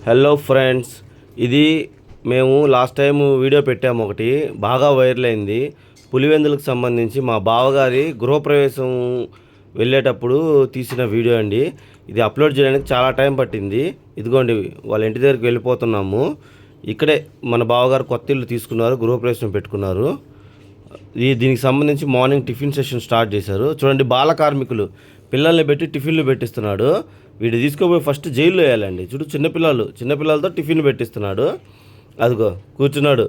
Hello friends, ఇది మేము last time video పెట్టాము, ఒకటి బాగా వైరల్ అయింది. పులివెందులకు సంబంధించి మా బావగారి గృహప్రవేశం వెళ్ళేటప్పుడు తీసిన వీడియో అండి. ఇది అప్లోడ్ చేయడానికి చాలా టైం పట్టింది. ఇదిగోండి, వాళ్ళ ఇంటి దగ్గరికి వెళ్ళిపోతున్నాము. ఇక్కడే మన బావగారు కొత్త ఇల్లు తీసుకున్నారు, గృహప్రవేశం పెట్టుకున్నారు. దీనికి సంబంధించి మార్నింగ్ టిఫిన్ సెషన్ స్టార్ట్ చేశారు. చూడండి, బాల కార్మికులు పిల్లల్ని పెట్టి టిఫిన్లు పెట్టిస్తున్నాడు. వీడు తీసుకోపోయి ఫస్ట్ జైల్లో వేయాలండి. చూడు, చిన్నపిల్లలతో టిఫిన్ పెట్టిస్తున్నాడు. అదిగో కూర్చున్నాడు.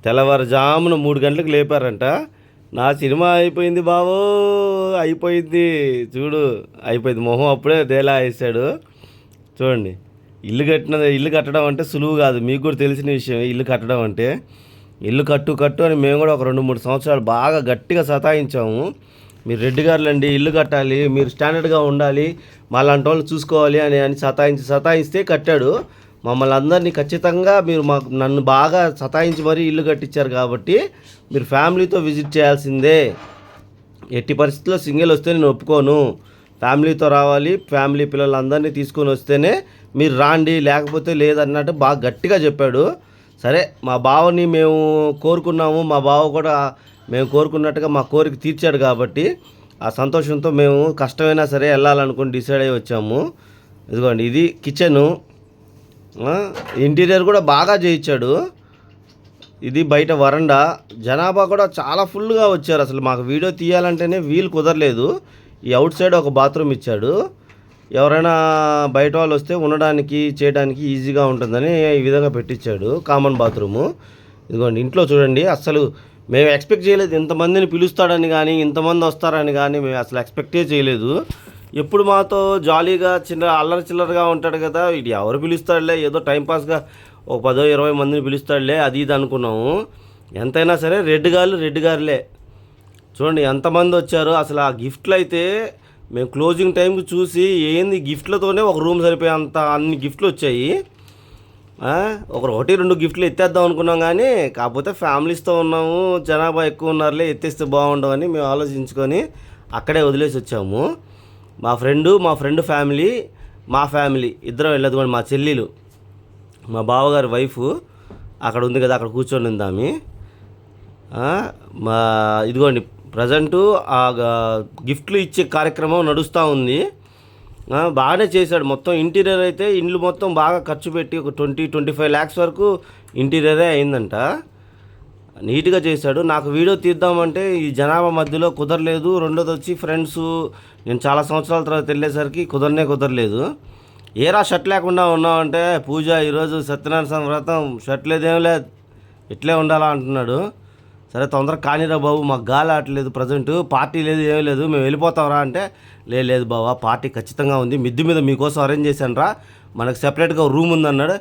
తెల్లవారుజామున 3 గంటలకు లేపారంట. నా సినిమా అయిపోయింది బావో, అయిపోయింది. చూడు, అయిపోయింది. మొహం అప్పుడే డేలా వేసాడు. చూడండి, ఇల్లు కట్టడం అంటే సులువు కాదు. మీకు కూడా తెలిసిన విషయం ఇల్లు కట్టడం అంటే. ఇల్లు కట్టు అని మేము కూడా ఒక 2-3 సంవత్సరాలు బాగా గట్టిగా సతాయించాము. మీరు రెడ్డి గారులండి, ఇల్లు కట్టాలి, మీరు స్టాండర్డ్గా ఉండాలి, మాలాంటి వాళ్ళు చూసుకోవాలి అని సతాయిస్తే కట్టాడు. మమ్మల్ని అందరినీ ఖచ్చితంగా మీరు నన్ను బాగా సతాయించి మరీ ఇల్లు కట్టించారు కాబట్టి మీరు ఫ్యామిలీతో విజిట్ చేయాల్సిందే. ఎట్టి పరిస్థితుల్లో సింగిల్ వస్తే నేను ఒప్పుకోను. ఫ్యామిలీతో రావాలి, ఫ్యామిలీ పిల్లలందరినీ తీసుకొని వస్తేనే మీరు రాండి, లేకపోతే లేదన్నట్టు బాగా గట్టిగా చెప్పాడు. సరే, మా బావని మేము కోరుకున్నాము, మా బావ కూడా మేము కోరుకున్నట్టుగా మా కోరిక తీర్చాడు కాబట్టి ఆ సంతోషంతో మేము కష్టమైనా సరే వెళ్ళాలనుకుని డిసైడ్ అయ్యి వచ్చాము. ఇదిగోండి, ఇది కిచెను. ఇంటీరియర్ కూడా బాగా చేయించాడు. ఇది బయట వరండా. జనాభా కూడా చాలా ఫుల్గా వచ్చారు. అసలు మాకు వీడియో తీయాలంటేనే వీలు కుదరలేదు. ఈ అవుట్ సైడ్ ఒక బాత్రూమ్ ఇచ్చాడు. ఎవరైనా బయట వాళ్ళు వస్తే ఉండడానికి చేయడానికి ఈజీగా ఉంటుందని ఈ విధంగా పెట్టించాడు కామన్ బాత్రూము. ఇదిగోండి, ఇంట్లో చూడండి, అసలు మేము ఎక్స్పెక్ట్ చేయలేదు ఇంతమందిని పిలుస్తాడని కానీ, ఇంతమంది వస్తారని కానీ మేము అసలు ఎక్స్పెక్టే చేయలేదు. ఎప్పుడు మాతో జాలీగా అల్లరి చిల్లరగా ఉంటాడు కదా, ఇది ఎవరు పిలుస్తాడులే, ఏదో టైంపాస్గా ఒక 10-20 మందిని పిలుస్తాడులే, అది ఇది అనుకున్నాము. ఎంతైనా సరే రెడ్డి గారులే. చూడండి ఎంతమంది వచ్చారు. అసలు ఆ గిఫ్ట్లు అయితే మేము క్లోజింగ్ టైంకి చూసి ఏంది, గిఫ్ట్లతోనే ఒక రూమ్ సరిపోయేంత అన్ని గిఫ్ట్లు వచ్చాయి. 1-2 గిఫ్ట్లు ఎత్తేద్దాం అనుకున్నాం, కానీ కాకపోతే ఫ్యామిలీస్తో ఉన్నాము, జనాభా ఎక్కువ ఉన్నారులే, ఎత్తేస్తే బాగుండవని మేము ఆలోచించుకొని అక్కడే వదిలేసి వచ్చాము. మా ఫ్రెండ్ ఫ్యామిలీ, మా ఫ్యామిలీ ఇద్దరం వెళ్ళదు. మా చెల్లెలు, మా బావగారి వైఫ్ అక్కడ ఉంది కదా, అక్కడ కూర్చొని ఉందామి. ఇదిగోండి, ప్రజెంటు ఆ గిఫ్ట్లు ఇచ్చే కార్యక్రమం నడుస్తూ ఉంది. బాగానే చేశాడు. మొత్తం ఇంటీరియర్ అయితే ఇండ్లు మొత్తం బాగా ఖర్చు పెట్టి ఒక 20-25 lakhs వరకు ఇంటీరియరే అయిందంట. నీట్గా చేశాడు. నాకు వీడియో తీద్దామంటే ఈ జనాభా మధ్యలో కుదరలేదు. రెండోది వచ్చి ఫ్రెండ్స్, నేను చాలా సంవత్సరాల తర్వాత వెళ్ళేసరికి కుదరలేదు. ఏరా షర్ట్ లేకుండా ఉన్నామంటే, పూజ ఈరోజు సత్యనారాయణ స్వామి వ్రతం, షర్ట్ లేదేం లేదు, ఇట్లే ఉండాలా అంటున్నాడు. సరే తొందరగా కానీరా బాబు, మాకు గాలి ఆటలేదు, ప్రజెంట్ పార్టీ లేదు, ఏమీ లేదు, మేము వెళ్ళిపోతాంరా అంటే, లేదు బాబా, పార్టీ ఖచ్చితంగా ఉంది, మిద్ది మీద మీకోసం అరేంజ్ చేశాను రా, మనకు సెపరేట్గా రూమ్ ఉందన్నాడు.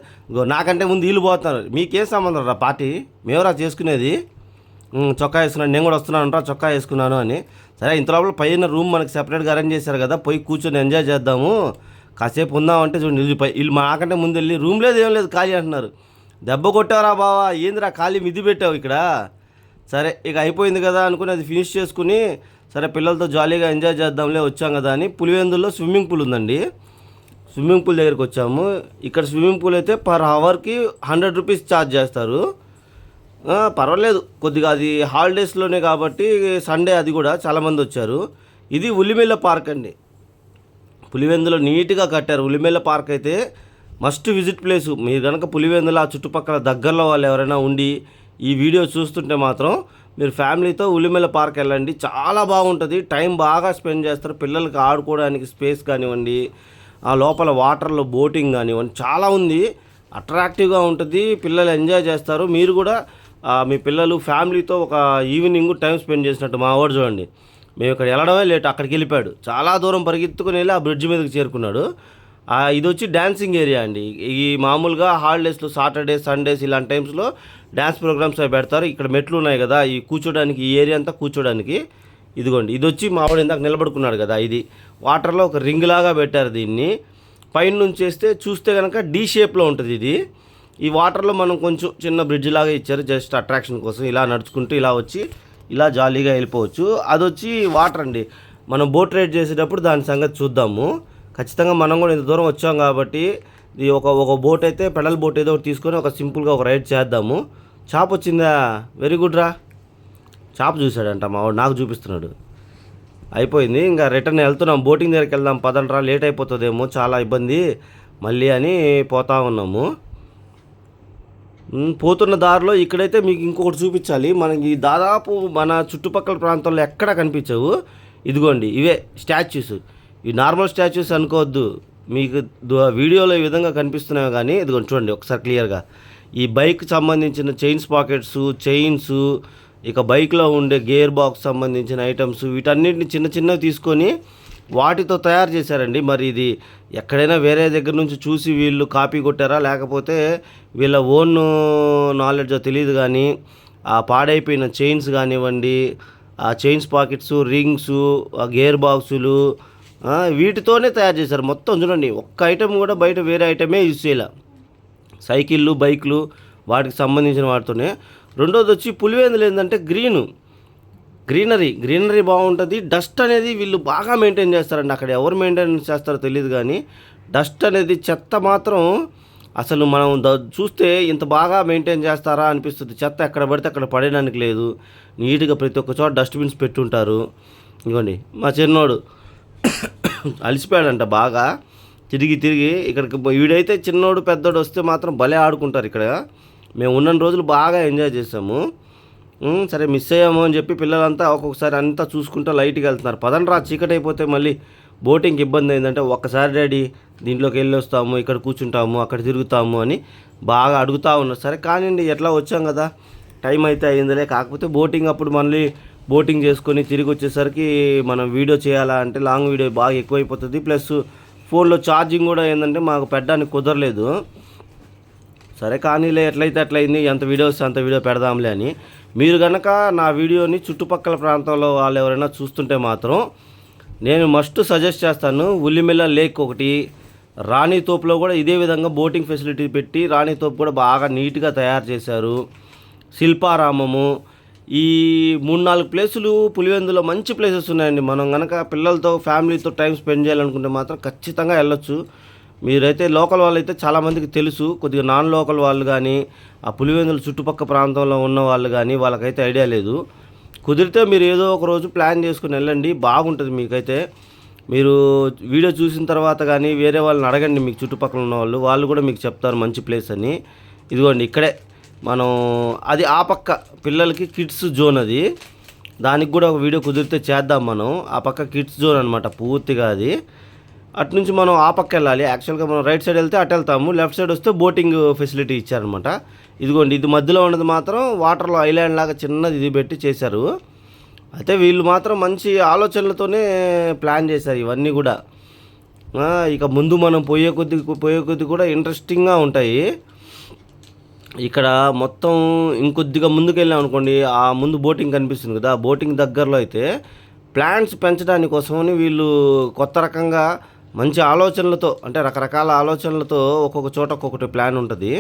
నాకంటే ముందు వీళ్ళు పోతున్నారు, మీకేం సంబంధం రా పార్టీ, మేమరా చేసుకునేది, చొక్కా వేసుకున్నాను, నేను కూడా వస్తున్నాను రా, చొక్కా వేసుకున్నాను అని. సరే, ఇంత లోపల పైన రూమ్ మనకు సెపరేట్గా అరేంజ్ చేశారు కదా, పోయి కూర్చొని ఎంజాయ్ చేద్దాము, కాసేపు ఉందామంటే చూడండి, వీళ్ళు మాకంటే ముందు వెళ్ళి రూమ్ లేదు, ఏం లేదు, ఖాళీ అంటున్నారు. దెబ్బ కొట్టావరా బావా, ఏందిరా ఖాళీ మిద్ది పెట్టావు ఇక్కడ. సరే, ఇక అయిపోయింది కదా అనుకుని అది ఫినిష్ చేసుకుని, సరే పిల్లలతో జాలీగా ఎంజాయ్ చేద్దాంలే వచ్చాం కదా అని స్విమ్మింగ్ పూల్ ఉందండి. స్విమ్మింగ్ పూల్ దగ్గరికి వచ్చాము. ఇక్కడ స్విమ్మింగ్ పూల్ అయితే పర్ అవర్కి 100 rupees ఛార్జ్ చేస్తారు. పర్వాలేదు కొద్దిగా, అది హాలిడేస్లోనే కాబట్టి సండే అది కూడా చాలామంది వచ్చారు. ఇది ఉల్లిమెల్ల పార్క్ అండి. పులివెందులో నీట్గా కట్టారు. ఉల్లిమెల్ల పార్క్ అయితే మస్ట్ విజిట్ ప్లేసు. మీరు కనుక పులివెందుల చుట్టుపక్కల దగ్గరలో వాళ్ళు ఎవరైనా ఉండి ఈ వీడియో చూస్తుంటే మాత్రం మీరు ఫ్యామిలీతో ఉల్లిమెల్ల పార్క్ వెళ్ళండి. చాలా బాగుంటుంది. టైం బాగా స్పెండ్ చేస్తారు. పిల్లలకి ఆడుకోవడానికి స్పేస్ కానివ్వండి, ఆ లోపల వాటర్లో బోటింగ్ కానివ్వండి, చాలా ఉంది. అట్రాక్టివ్గా ఉంటుంది. పిల్లలు ఎంజాయ్ చేస్తారు. మీరు కూడా మీ పిల్లలు ఫ్యామిలీతో ఒక ఈవినింగ్ టైం స్పెండ్ చేసినట్టు. మా వాడు చూడండి, మేము ఇక్కడ వెళ్ళడమే లేట్, అక్కడికి వెళ్ళిపోయాడు. చాలా దూరం పరిగెత్తుకుని వెళ్ళి ఆ బ్రిడ్జ్ మీదకి చేరుకున్నాడు. ఇది వచ్చి డ్యాన్సింగ్ ఏరియా అండి. ఈ మామూలుగా హాలిడేస్లో సాటర్డే సండేస్ ఇలాంటి టైమ్స్లో డ్యాన్స్ ప్రోగ్రామ్స్ అవి పెడతారు. ఇక్కడ మెట్లు ఉన్నాయి కదా, ఈ కూర్చోడానికి, ఈ ఏరియా అంతా కూర్చోడానికి. ఇదిగోండి, ఇది వచ్చి మావాడు ఇందాక నిలబడుకున్నాడు కదా, ఇది వాటర్లో ఒక రింగ్ లాగా పెట్టారు దీన్ని. పైన నుంచి చూస్తే కనుక డీ షేప్లో ఉంటుంది ఇది. ఈ వాటర్లో మనం కొంచెం చిన్న బ్రిడ్జ్ లాగా ఇచ్చారు, జస్ట్ అట్రాక్షన్ కోసం. ఇలా నడుచుకుంటూ ఇలా వచ్చి ఇలా జాలీగా వెళ్ళిపోవచ్చు. అది వచ్చి వాటర్ అండి. మనం బోట్ రైడ్ చేసేటప్పుడు దాని సంగతి చూద్దాము. ఖచ్చితంగా మనం కూడా ఇంత దూరం వచ్చాం కాబట్టి ఇది ఒక బోట్ అయితే పెడల్ బోట్ ఏదో ఒకటి తీసుకొని ఒక సింపుల్గా ఒక రైడ్ చేద్దాము. చేప వచ్చిందా? వెరీ గుడ్ రా. చేప చూశాడంట మావాడు, నాకు చూపిస్తున్నాడు. అయిపోయింది, ఇంకా రిటర్న్ వెళ్తున్నాం. బోటింగ్ దగ్గరికి వెళ్దాం పదండ్రా, లేట్ అయిపోతుందేమో, చాలా ఇబ్బంది మళ్ళీ అని పోతా ఉన్నాము. పోతున్న దారిలో ఇక్కడైతే మీకు ఇంకొకటి చూపించాలి. మనకి దాదాపు మన చుట్టుపక్కల ప్రాంతంలో ఎక్కడ కనిపించవు. ఇదిగోండి ఇవే స్టాచ్యూస్. ఇవి నార్మల్ స్టాచ్యూస్ అనుకోవద్దు, మీకు వీడియోలో ఈ విధంగా కనిపిస్తున్నాయి కానీ ఇదిగోండి చూడండి ఒకసారి క్లియర్గా. ఈ బైక్ సంబంధించిన చైన్స్ పాకెట్స్, చైన్స్, ఇక బైక్లో ఉండే గేర్ బాక్స్ సంబంధించిన ఐటమ్స్, వీటన్నిటిని చిన్న చిన్నవి తీసుకొని వాటితో తయారు చేశారండి. మరి ఇది ఎక్కడైనా వేరే దగ్గర నుంచి చూసి వీళ్ళు కాపీ కొట్టారా, లేకపోతే వీళ్ళ ఓన్ నాలెడ్జో తెలియదు కానీ ఆ పాడైపోయిన చైన్స్ కానివ్వండి, ఆ చైన్స్ పాకెట్స్, రింగ్స్, ఆ గేర్ బాక్సులు, వీటితోనే తయారు చేశారు మొత్తం. చూడండి ఒక్క ఐటెం కూడా బయట వేరే ఐటమే యూజ్ చేయాల. సైకిళ్ళు, బైకులు, వాటికి సంబంధించిన వాటితోనే. రెండోది వచ్చి పులివెందులు ఏంటంటే గ్రీనరీ బాగుంటుంది. డస్ట్ అనేది వీళ్ళు బాగా మెయింటైన్ చేస్తారండి. అక్కడ ఎవరు మెయింటైన్ చేస్తారో తెలియదు కానీ డస్ట్ అనేది, చెత్త మాత్రం అసలు మనం చూస్తే ఇంత బాగా మెయింటైన్ చేస్తారా అనిపిస్తుంది. చెత్త ఎక్కడ పడితే అక్కడ పడేయడానికి లేదు. నీట్గా ప్రతి ఒక్క చోట డస్ట్బిన్స్ పెట్టుంటారు. ఇదిగోండి మా చిన్నోడు అలసిపోయాడంట బాగా తిరిగి ఇక్కడికి. వీడైతే చిన్నోడు పెద్దోడు వస్తే మాత్రం భలే ఆడుకుంటారు ఇక్కడ. మేము ఉన్న రోజులు బాగా ఎంజాయ్ చేసాము. సరే మిస్ అయ్యాము అని చెప్పి పిల్లలంతా ఒక్కొక్కసారి అంతా చూసుకుంటూ లైట్గా వెళ్తున్నారు. పదండ్రా, చీకటి అయిపోతే మళ్ళీ బోటింగ్కి ఇబ్బంది అయిందంటే, ఒక్కసారి డాడీ దీంట్లోకి వెళ్ళి వస్తాము, ఇక్కడ కూర్చుంటాము, అక్కడ తిరుగుతాము అని బాగా అడుగుతూ ఉన్నారు. సరే కానివ్వండి, ఎట్లా వచ్చాం కదా, టైం అయితే అయిందిలే. కాకపోతే బోటింగ్ అప్పుడు మళ్ళీ బోటింగ్ చేసుకొని తిరిగి వచ్చేసరికి మనం వీడియో చేయాలా అంటే లాంగ్ వీడియో బాగా ఎక్కువైపోతుంది. ప్లస్ ఫోన్లో ఛార్జింగ్ కూడా ఏంటంటే మాకు పెట్టడానికి కుదరలేదు. సరే కానీలే, ఎట్లయితే అట్లయింది, ఎంత వీడియో వస్తే అంత వీడియో పెడదాంలే అని. మీరు కనుక నా వీడియోని చుట్టుపక్కల ప్రాంతంలో వాళ్ళు ఎవరైనా చూస్తుంటే మాత్రం నేను మస్ట్ సజెస్ట్ చేస్తాను. ఉల్లిమిల్ల లేక్ ఒకటి, రాణితోపులో కూడా ఇదే విధంగా బోటింగ్ ఫెసిలిటీ పెట్టి రాణితోపు కూడా బాగా నీట్గా తయారు చేశారు. శిల్పారామము, ఈ 3-4 ప్లేసులు పులివెందులో మంచి ప్లేసెస్ ఉన్నాయండి. మనం కనుక పిల్లలతో ఫ్యామిలీతో టైం స్పెండ్ చేయాలనుకుంటే మాత్రం ఖచ్చితంగా వెళ్ళొచ్చు. మీరైతే లోకల్ వాళ్ళు అయితే చాలామందికి తెలుసు, కొద్దిగా నాన్ లోకల్ వాళ్ళు కానీ ఆ పులివెందుల చుట్టుపక్క ప్రాంతంలో ఉన్న వాళ్ళు కానీ వాళ్ళకైతే ఐడియా లేదు. కుదిరితే మీరు ఏదో ఒక రోజు ప్లాన్ చేసుకుని వెళ్ళండి, బాగుంటుంది మీకైతే. మీరు వీడియో చూసిన తర్వాత కానీ వేరే వాళ్ళని అడగండి, మీకు చుట్టుపక్కల ఉన్న వాళ్ళు కూడా మీకు చెప్తారు మంచి ప్లేస్ అని. ఇదిగోండి ఇక్కడే మనం అది ఆ పక్క పిల్లలకి కిడ్స్ జోన్, అది దానికి కూడా ఒక వీడియో కుదిరితే చేద్దాం మనం. ఆ పక్క కిడ్స్ జోన్ అనమాట పూర్తిగా అది. అటు నుంచి మనం ఆ పక్క వెళ్ళాలి. యాక్చువల్గా మనం రైట్ సైడ్ వెళ్తే అటు వెళ్తాము, లెఫ్ట్ సైడ్ వస్తే బోటింగ్ ఫెసిలిటీ ఇచ్చారనమాట. ఇదిగోండి ఇది మధ్యలో ఉన్నది మాత్రం వాటర్లో ఐలాండ్ లాగా చిన్నది ఇది పెట్టి చేశారు. అయితే వీళ్ళు మాత్రం మంచి ఆలోచనలతోనే ప్లాన్ చేశారు ఇవన్నీ కూడా. ఇక ముందు మనం పోయే కొద్ది కూడా ఇంట్రెస్టింగ్గా ఉంటాయి. ఇక్కడ మొత్తం ఇంకొద్దిగా ముందుకు వెళ్ళాం అనుకోండి, ఆ ముందు బోటింగ్ కనిపిస్తుంది కదా, ఆ బోటింగ్ దగ్గరలో అయితే ప్లాంట్స్ పెంచడానికి కోసమని వీళ్ళు కొత్త రకంగా మంచి ఆలోచనలతో, అంటే రకరకాల ఆలోచనలతో ఒక్కొక్క చోట ఒక్కొక్కటి ప్లాన్ ఉంటుంది.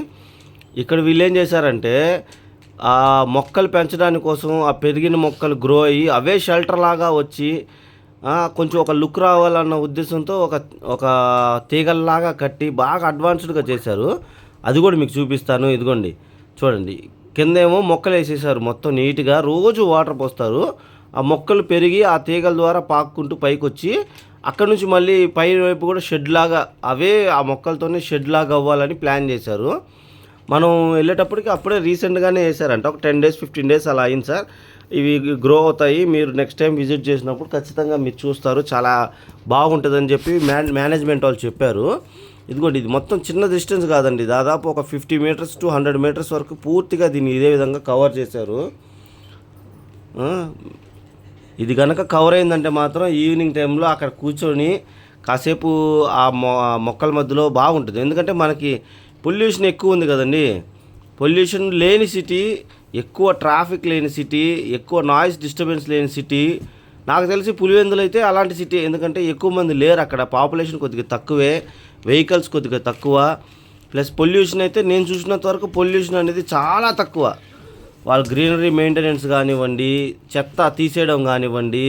ఇక్కడ వీళ్ళు ఏం చేశారంటే ఆ మొక్కలు పెంచడానికి కోసం ఆ పెరిగిన మొక్కలు గ్రో అయ్యి అవే షెల్టర్ లాగా వచ్చి కొంచెం ఒక లుక్ రావాలన్న ఉద్దేశంతో ఒక తీగల్లాగా కట్టి బాగా అడ్వాన్స్డ్గా చేశారు. అది కూడా మీకు చూపిస్తాను. ఇదిగోండి చూడండి, కిందేమో మొక్కలు వేసేసారు మొత్తం నీట్గా, రోజు వాటర్ పోస్తారు. ఆ మొక్కలు పెరిగి ఆ తీగల ద్వారా పాక్కుంటూ పైకి వచ్చి అక్కడ నుంచి మళ్ళీ పై వైపు కూడా షెడ్ లాగా అవే ఆ మొక్కలతోనే షెడ్ లాగా అవ్వాలని ప్లాన్ చేశారు. మనం వెళ్ళేటప్పటికి అప్పుడే రీసెంట్గానే వేసారంట, ఒక 10 days 15 days అలా అయింది సార్. ఇవి గ్రో అవుతాయి, మీరు నెక్స్ట్ టైం విజిట్ చేసినప్పుడు ఖచ్చితంగా మీరు చూస్తారు, చాలా బాగుంటుందని చెప్పి మేనేజ్మెంట్ వాళ్ళు చెప్పారు. ఇదిగోండి ఇది మొత్తం చిన్న డిస్టెన్స్ కాదండి, దాదాపు ఒక 50 meters to 100 meters వరకు పూర్తిగా దీన్ని ఇదే విధంగా కవర్ చేశారు. ఇది కనుక కవర్ అయిందంటే మాత్రం ఈవినింగ్ టైంలో అక్కడ కూర్చొని కాసేపు ఆ మొక్కల మధ్యలో బాగుంటుంది. ఎందుకంటే మనకి పొల్యూషన్ ఎక్కువ ఉంది కదండి, పొల్యూషన్ లేని సిటీ, ఎక్కువ ట్రాఫిక్ లేని సిటీ, ఎక్కువ నాయిస్ డిస్టర్బెన్స్ లేని సిటీ నాకు తెలిసి పులివెందులు అయితే అలాంటి సిటీ. ఎందుకంటే ఎక్కువ మంది లేరు అక్కడ, పాపులేషన్ కొద్దిగా తక్కువే, వెహికల్స్ కొద్దిగా తక్కువ, ప్లస్ పొల్యూషన్ అయితే నేను చూసినంత వరకు పొల్యూషన్ అనేది చాలా తక్కువ. వాళ్ళు గ్రీనరీ మెయింటెనెన్స్ కానివ్వండి, చెత్త తీసేయడం కానివ్వండి,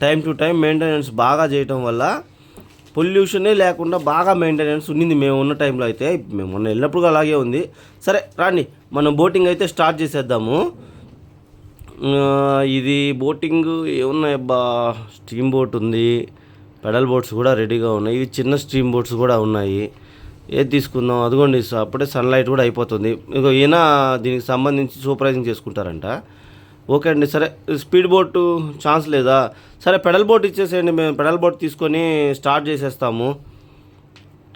టైం టు టైం మెయింటెనెన్స్ బాగా చేయడం వల్ల పొల్యూషనే లేకుండా బాగా మెయింటెనెన్స్ ఉన్నింది మేము ఉన్న టైంలో అయితే. మేము మొన్న వెళ్ళినప్పుడు అలాగే ఉంది. సరే రాండి, మనం బోటింగ్ అయితే స్టార్ట్ చేసేద్దాము. ఇది బోటింగ్ ఏమున్నాయి అబ్బా, స్టీమ్ బోట్ ఉంది, పెడల్ బోట్స్ కూడా రెడీగా ఉన్నాయి. ఇవి చిన్న స్టీమ్ బోట్స్ కూడా ఉన్నాయి. ఏది తీసుకుందాం? అదిగోండి, అప్పుడే సన్లైట్ కూడా అయిపోతుంది. ఇగో ఈయన దీనికి సంబంధించి సూపర్వైజింగ్ చేసుకుంటారంట. ఓకే అండి, సరే. స్పీడ్ బోటు ఛాన్స్ లేదా? సరే పెడల్ బోట్ ఇచ్చేసేయండి, మేము పెడల్ బోట్ తీసుకొని స్టార్ట్ చేసేస్తాము.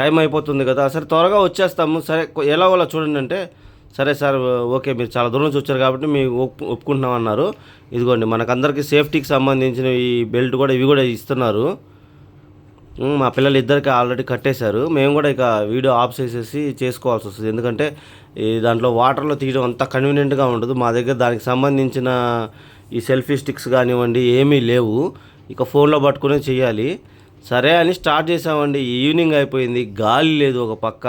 టైం అయిపోతుంది కదా, సరే త్వరగా వచ్చేస్తాము. సరే ఎలాగోలా చూడండి అంటే, సరే సార్ ఓకే, మీరు చాలా దూరం నుంచి వచ్చారు కాబట్టి మేము ఒప్పుకుంటున్నాం అన్నారు. ఇదిగోండి, మనకందరికీ సేఫ్టీకి సంబంధించిన ఈ బెల్ట్ కూడా ఇవి కూడా ఇస్తున్నారు. మా పిల్లలు ఇద్దరికి ఆల్రెడీ కట్టేశారు. మేము కూడా ఇక వీడియో ఆఫ్ చేసేసి చేసుకోవాల్సి వస్తుంది. ఎందుకంటే ఈ దాంట్లో వాటర్లో తీయడం అంత కన్వీనియంట్గా ఉండదు. మా దగ్గర దానికి సంబంధించిన ఈ సెల్ఫీ స్టిక్స్ కానివ్వండి ఏమీ లేవు. ఇక ఫోన్లో పట్టుకునే చేయాలి. సరే అని స్టార్ట్ చేసామండి. ఈవినింగ్ అయిపోయింది, గాలి లేదు ఒక పక్క.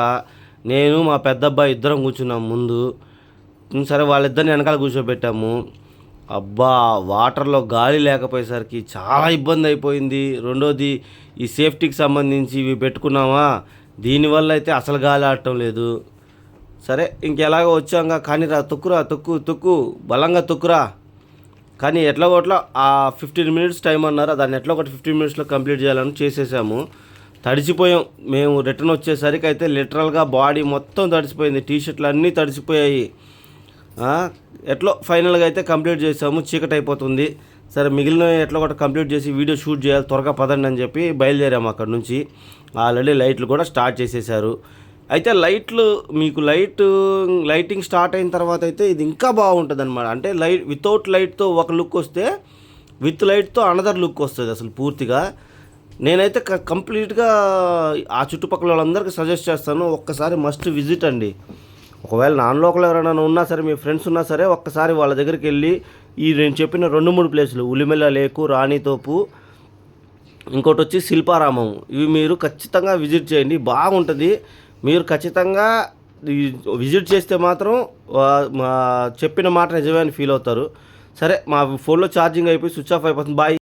నేను మా పెద్ద అబ్బాయి ఇద్దరం కూర్చున్నాం ముందు. సరే వాళ్ళిద్దరిని వెనకాల కూర్చోబెట్టాము. అబ్బా, వాటర్లో గాలి లేకపోయేసరికి చాలా ఇబ్బంది అయిపోయింది. రెండోది, ఈ సేఫ్టీకి సంబంధించి ఇవి పెట్టుకున్నామా, దీనివల్ల అయితే అసలు గాలి ఆడటం లేదు. సరే ఇంకెలాగో వచ్చాక, కానీ రా తొక్కురా, తొక్కు బలంగా తొక్కురా. కానీ ఎట్లా ఆ 15 మినిట్స్ టైం అన్నారు, దాన్ని ఎట్లా ఒకటి 15 మినిట్స్లో కంప్లీట్ చేయాలని చేసేసాము. తడిసిపోయాం. మేము రిటర్న్ వచ్చేసరికి అయితే లిటరల్గా బాడీ మొత్తం తడిసిపోయింది, టీషర్ట్లు అన్నీ తడిసిపోయాయి. ఎట్లో ఫైనల్గా అయితే కంప్లీట్ చేసాము. చీకటి అయిపోతుంది. సరే మిగిలిన ఎట్లా ఒకటి కంప్లీట్ చేసి వీడియో షూట్ చేయాలి, త్వరగా పదండి అని చెప్పి బయలుదేరాము అక్కడ నుంచి. ఆల్రెడీ లైట్లు కూడా స్టార్ట్ చేసేసారు. అయితే మీకు లైటింగ్ స్టార్ట్ అయిన తర్వాత అయితే ఇది ఇంకా బాగుంటుంది అనమాట. అంటే వితౌట్ లైట్తో ఒక లుక్ వస్తే, విత్ లైట్తో అనదర్ లుక్ వస్తుంది అసలు పూర్తిగా. నేనైతే కంప్లీట్గా ఆ చుట్టుపక్కల వాళ్ళందరికీ సజెస్ట్ చేస్తాను, ఒక్కసారి మస్ట్ విజిట్ అండి. ఒకవేళ నాన్ లోకల్ ఎవరైనా ఉన్నా సరే, మీ ఫ్రెండ్స్ ఉన్నా సరే, ఒక్కసారి వాళ్ళ దగ్గరికి వెళ్ళి ఈ నేను చెప్పిన 2-3 ప్లేసులు, ఉలిమెల్ల లేకు, రాణితోపు, ఇంకోటి వచ్చి శిల్పారామం, ఇవి మీరు ఖచ్చితంగా విజిట్ చేయండి. బాగుంటుంది. మీరు ఖచ్చితంగా విజిట్ చేస్తే మాత్రం చెప్పిన మాట నిజమే అని ఫీల్ అవుతారు. సరే మా ఫోన్లో ఛార్జింగ్ అయిపోయి స్విచ్ ఆఫ్ అయిపోతుంది. బాయ్.